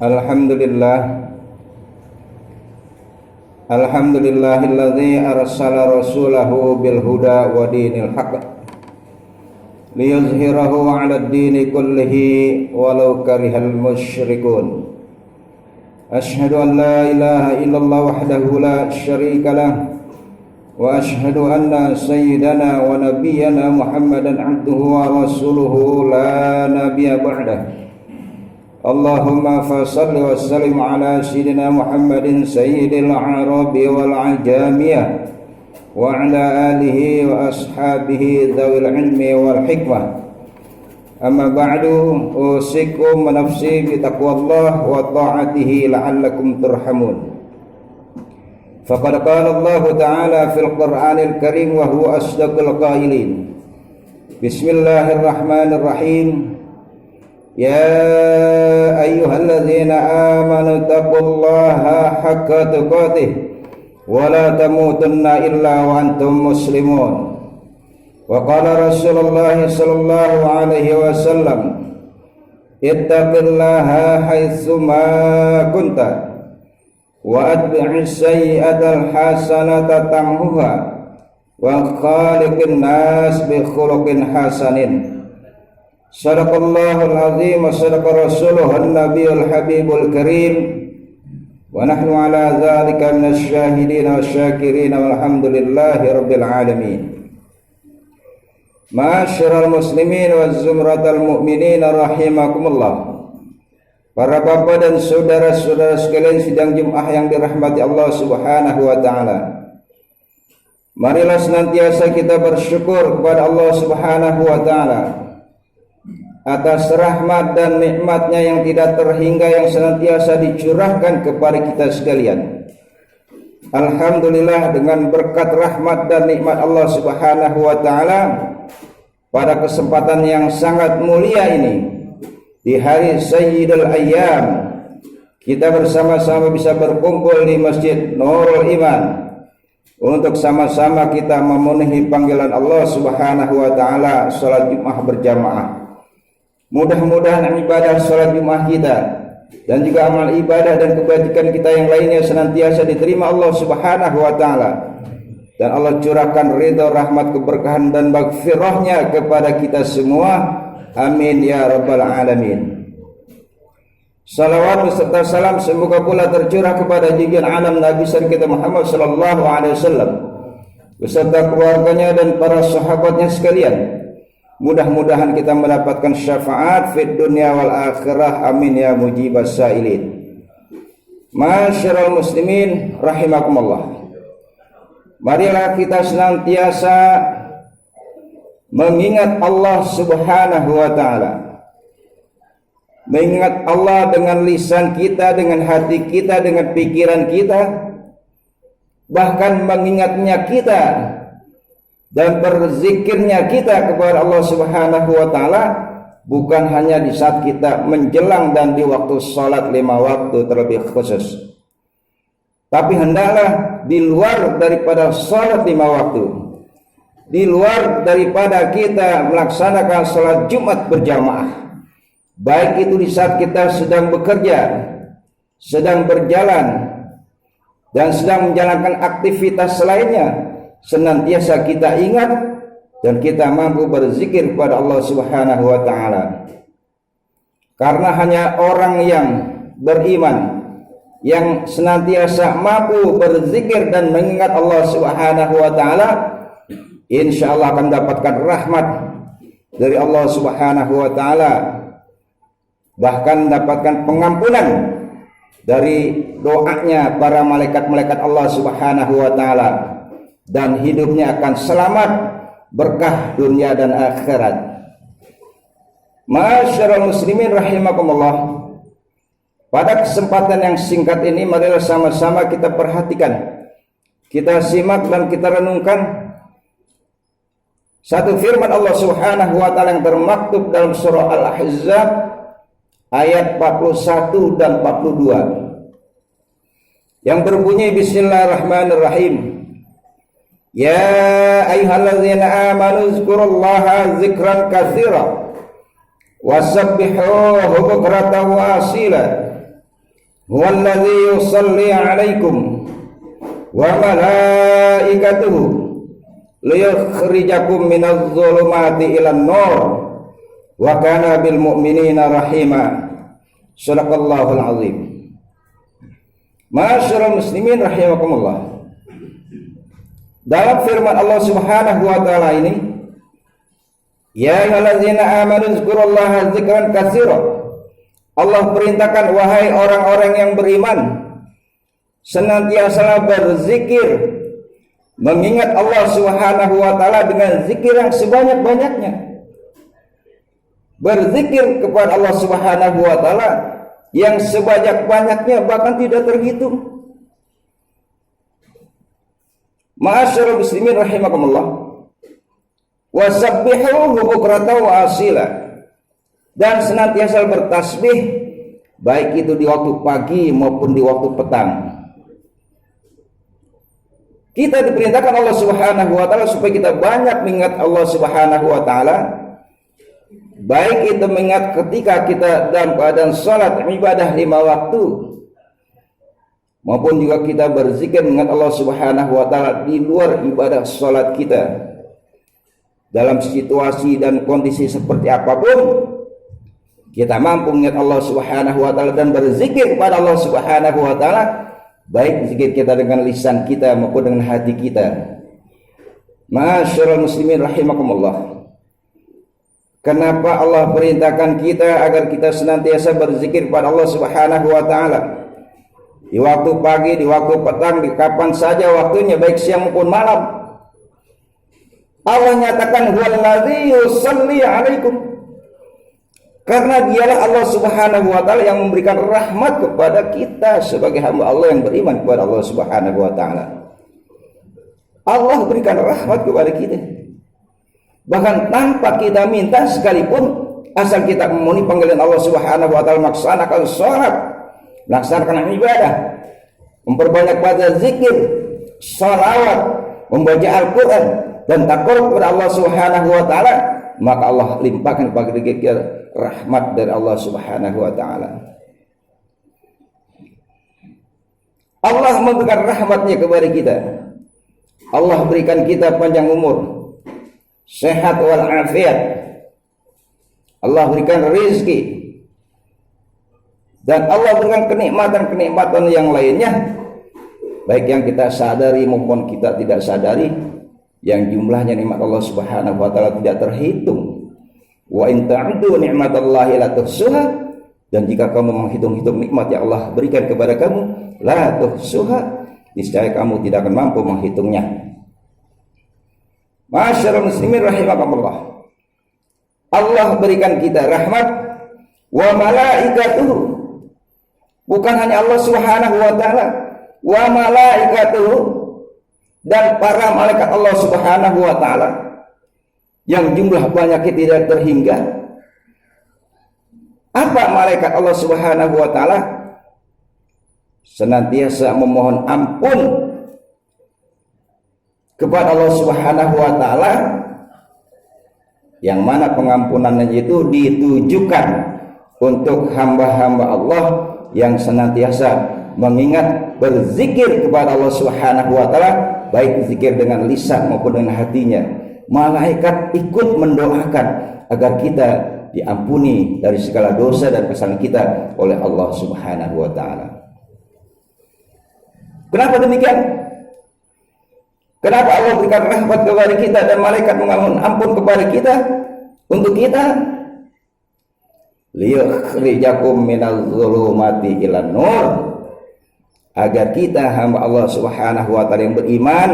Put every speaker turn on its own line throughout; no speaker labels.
Alhamdulillah. Alhamdulillahilladzi arsala rasulahu bil huda wa dinil haqq liyuzhirahu 'alad dini kullihi walau karihal musyrikun. Asyhadu an la ilaha illallah wahdahu la syarika lah wa asyhadu anna sayyidana wa nabiyyana Muhammadan 'abduhu wa rasuluhu la nabiyya ba'dah. Allahumma fasalli wa sallim ala sayyidina Muhammadin sayyidil arabi wal ajamiyah wa ala alihi wa ashabihi dhawil ilmi wal hikmah. Amma ba'du, usikum wa nafsi bi taqwallah wa ta'atihi la'allakum turhamun. Faqad qala Allah ta'ala fil Qur'anil Karim wa huwa asdaqul qailin. Bismillahirrahmanirrahim. Ya ayyuhalladzina amanu taqullaha haqqa tuqatih wa la tamutunna illa wa antum muslimun. Wa qala Rasulullah sallallahu alaihi wasallam, ittaqillaha haitsu ma kunta wa atbi'is sayyi'atal hasanata tamhuha wa khaliqin nas bi khuluqin hasanin. Sadaqallahul azim wa sadaqa rasuluhun nabiyul habibul karim wa nahnu ala dzalika minasy syahidin wasyakirin walhamdulillahi rabbil alamin. Ma'asyiral muslimin wa zumratal mu'minin rahimakumullah. Para bapak dan saudara-saudara sekalian sidang Jumat yang dirahmati Allah Subhanahu wa taala. Marilah senantiasa kita bersyukur kepada Allah Subhanahu wa taala atas rahmat dan nikmatnya yang tidak terhingga yang senantiasa dicurahkan kepada kita sekalian. Alhamdulillah, dengan berkat rahmat dan nikmat Allah Subhanahu wa taala, pada kesempatan yang sangat mulia ini, di hari Sayyidul Ayyam, kita bersama-sama bisa berkumpul di Masjid Nurul Iman untuk sama-sama kita memenuhi panggilan Allah Subhanahu wa taala salat Jumat berjamaah. Mudah-mudahan ibadah salat Jumat kita dan juga amal ibadah dan kebajikan kita yang lainnya senantiasa diterima Allah Subhanahu wa taala, dan Allah curahkan ridha, rahmat, keberkahan dan maghfirahnya kepada kita semua. Amin ya rabbal alamin. Salawat beserta salam semoga pula tercurah kepada junjungan alam Nabi besar kita Muhammad sallallahu alaihi wasallam beserta keluarganya dan para sahabatnya sekalian. Mudah-mudahan kita mendapatkan syafaat fid dunya wal akhirah. Amin ya mujibas sailin. Ma'asyiral muslimin rahimakumullah. Marilah kita senantiasa mengingat Allah Subhanahu wa taala. Mengingat Allah dengan lisan kita, dengan hati kita, dengan pikiran kita, bahkan mengingatnya kita dan berzikirnya kita kepada Allah Subhanahu wa taala bukan hanya di saat kita menjelang dan di waktu salat 5 waktu terlebih khusus, tapi hendaklah di luar daripada salat 5 waktu, di luar daripada kita melaksanakan salat Jumat berjamaah, baik itu di saat kita sedang bekerja, sedang berjalan, dan sedang menjalankan aktivitas lainnya, senantiasa kita ingat dan kita mampu berzikir kepada Allah Subhanahu wa taala. Karena hanya orang yang beriman yang senantiasa mampu berzikir dan mengingat Allah Subhanahu wa taala, insyaallah akan mendapatkan rahmat dari Allah Subhanahu wa taala, bahkan mendapatkan pengampunan dari doanya para malaikat-malaikat Allah Subhanahu wa taala, dan hidupnya akan selamat, berkah dunia dan akhirat. Ma'asyiral muslimin rahimakumullah. Pada kesempatan yang singkat ini, marilah sama-sama kita perhatikan, kita simak dan kita renungkan satu firman Allah Subhanahu wa taala yang termaktub dalam surah Al-Ahzab ayat 41 dan 42 yang berbunyi bismillahirrahmanirrahim. Ya ayyuhalladzina amanu dzkurullaha dzikran katsira wasabbihuhu bukratan wa asila huwallazi yusalli 'alaikum wa malaikatuhu liyukhrijakum minadh dhulumati ilan nur wa kana bil mu'minina rahima. Shadaqallahul azim. Ma'asyiral muslimin rahimakumullah. Dalam firman Allah Subhanahu wa taala ini, ya ayyuhallazina amanu dzkurullaha dzikran katsira. Allah perintahkan, wahai orang-orang yang beriman, senantiasa berzikir, mengingat Allah Subhanahu wa taala dengan zikir yang sebanyak-banyaknya. Berzikir kepada Allah Subhanahu wa taala yang sebanyak-banyaknya, bahkan tidak terhitung. Ma'asyiral muslimin rahimakumullah. Wasabbihuhu bukratan wa asila. Dan senantiasa bertasbih, baik itu di waktu pagi maupun di waktu petang. Kita diperintahkan Allah Subhanahu wa taala supaya kita banyak mengingat Allah Subhanahu wa taala. Baik itu mengingat ketika kita dalam keadaan salat ibadah 5 waktu, maupun juga kita berzikir mengingat Allah Subhanahu wa taala di luar ibadah salat kita. Dalam situasi dan kondisi seperti apapun, kita mampu mengingat Allah Subhanahu wa taala dan berzikir kepada Allah Subhanahu wa taala, baik zikir kita dengan lisan kita maupun dengan hati kita. Ma'asyiral muslimin rahimakumullah. Kenapa Allah perintahkan kita agar kita senantiasa berzikir kepada Allah Subhanahu wa taala? Di waktu pagi, di waktu petang, di kapan saja waktunya, baik siang maupun malam. Allah nyatakan huwallazi yusalli 'alaikum. Karena dialah Allah Subhanahu wa taala yang memberikan rahmat kepada kita sebagai hamba Allah yang beriman kepada Allah Subhanahu wa taala. Allah berikan rahmat kepada kita. Bahkan tanpa kita minta sekalipun, asal kita memenuhi panggilan Allah Subhanahu wa taala, melaksanakan salat, melaksanakan ibadah, memperbanyak pada zikir, salawat, membaca Al-Qur'an dan takwa kepada Allah Subhanahu wa taala, maka Allah limpahkan kepada kita rahmat dari Allah Subhanahu wa taala. Allah memberikan rahmatnya kepada kita. Allah berikan kita panjang umur, sehat walafiat. Allah berikan rezeki, dan Allah berikan kenikmatan-kenikmatan yang lainnya, baik yang kita sadari maupun kita tidak sadari, yang jumlahnya nikmat Allah Subhanahu wa taala tidak terhitung. Wa in ta'uddu ni'matallahi la tuhsuha. Dan jika kamu menghitung-hitung nikmat yang Allah berikan kepada kamu, la tuhsuha, niscaya kamu tidak akan mampu menghitungnya. Ma'asyiral muslimin rahimakumullah. Allah berikan kita rahmat wa malaikatuhu. Bukan hanya Allah Subhanahu wa taala, wa malaikatuhu, dan para malaikat Allah Subhanahu wa taala yang jumlah banyaknya tidak terhingga. Apa malaikat Allah Subhanahu wa taala? Senantiasa memohon ampun kepada Allah Subhanahu wa taala, yang mana pengampunannya itu ditujukan untuk hamba-hamba Allah yang senantiasa mengingat, berzikir kepada Allah Subhanahu wa taala, baik zikir dengan lisan maupun dengan hatinya. Malaikat ikut mendoakan agar kita diampuni dari segala dosa dan kesalahan kita oleh Allah Subhanahu wa taala. Kenapa demikian? Kenapa Allah berikan rahmat kepada kita dan malaikat memohon ampun kepada kita? Untuk kita, liyukhrijakum minadh dhulumati ilan nur, agar kita hamba Allah Subhanahu wa taala yang beriman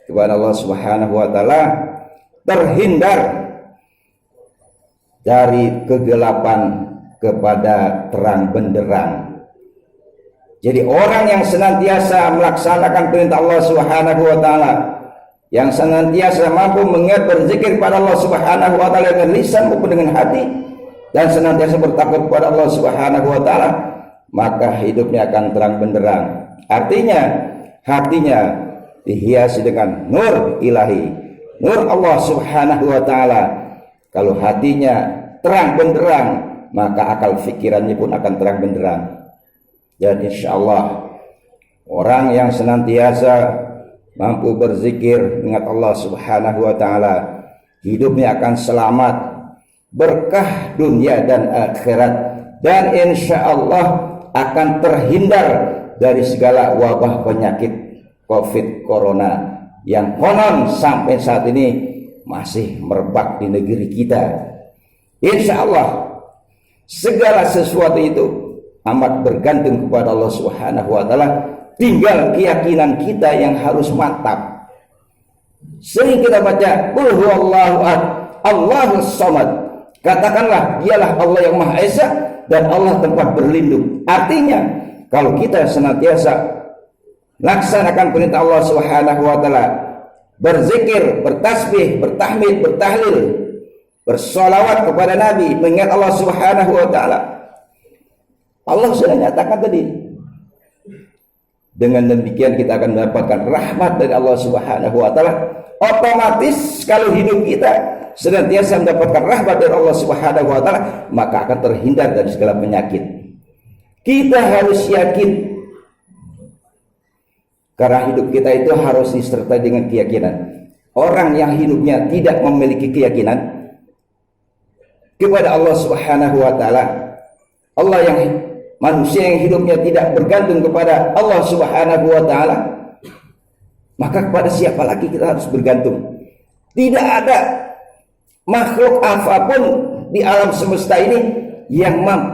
kepada Allah Subhanahu wa taala terhindar dari kegelapan kepada terang benderang. Jadi orang yang senantiasa melaksanakan perintah Allah Subhanahu wa taala, yang senantiasa mampu mengingat, berzikir kepada Allah Subhanahu wa taala dengan lisan maupun dengan hati, dan senantiasa bertakwa kepada Allah Subhanahu wa taala, maka hidupnya akan terang benderang. Artinya hatinya dihiasi dengan nur ilahi, nur Allah Subhanahu wa taala. Kalau hatinya terang benderang, maka akal fikirannya pun akan terang benderang. Dan insya Allah orang yang senantiasa mampu berzikir, ingat Allah Subhanahu wa taala, hidupnya akan selamat, berkah dunia dan akhirat, dan insya Allah akan terhindar dari segala wabah penyakit COVID corona yang konon sampai saat ini masih merebak di negeri kita. Insya Allah segala sesuatu itu amat bergantung kepada Allah Subhanahu wa taala. Tinggal keyakinan kita yang harus mantap. Sering kita baca qul huwallahu ahad, Allahus samad. Katakanlah dialah Allah yang Maha Esa dan Allah tempat berlindung. Artinya kalau kita senantiasa laksanakan perintah Allah Subhanahu wa taala, berzikir, bertasbih, bertahmid, bertahlil, bersolawat kepada Nabi, mengingat Allah Subhanahu wa taala, Allah sudah nyatakan tadi. Dengan demikian kita akan mendapatkan rahmat dari Allah Subhanahu wa taala. Otomatis kalau hidup kita senantiasa mendapatkan rahmat dari Allah Subhanahu wa taala, maka akan terhindar dari segala penyakit. Kita harus yakin, karena hidup kita itu harus disertai dengan keyakinan. Orang yang hidupnya tidak memiliki keyakinan kepada Allah Subhanahu wa taala, manusia yang hidupnya tidak bergantung kepada Allah Subhanahu wa taala, maka kepada siapa lagi kita harus bergantung? Tidak ada makhluk apapun di alam semesta ini yang mampu